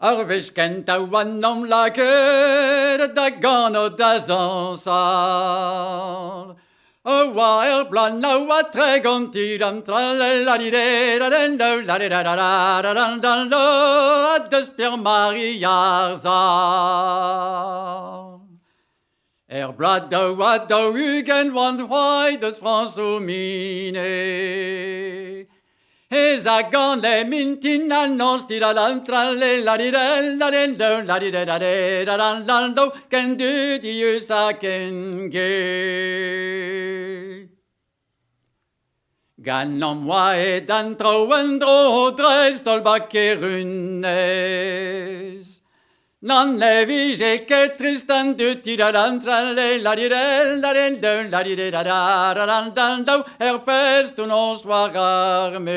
Arvich kent a wannom lager da gano da zansal. A wild blonde now a tregon tiram tralaladirerarendo ladirararararandando a despir mariarzal. Blad da wad da ugen want why des François mine. Hes a gone le mintin annons tira l'antralle la dirella la dirella can do the use I can ge. Gannom wae dan troendro dreistol bakkerunes. Non le vige che tristan du tira l'antralle la dirella la dirella fest un soir armés.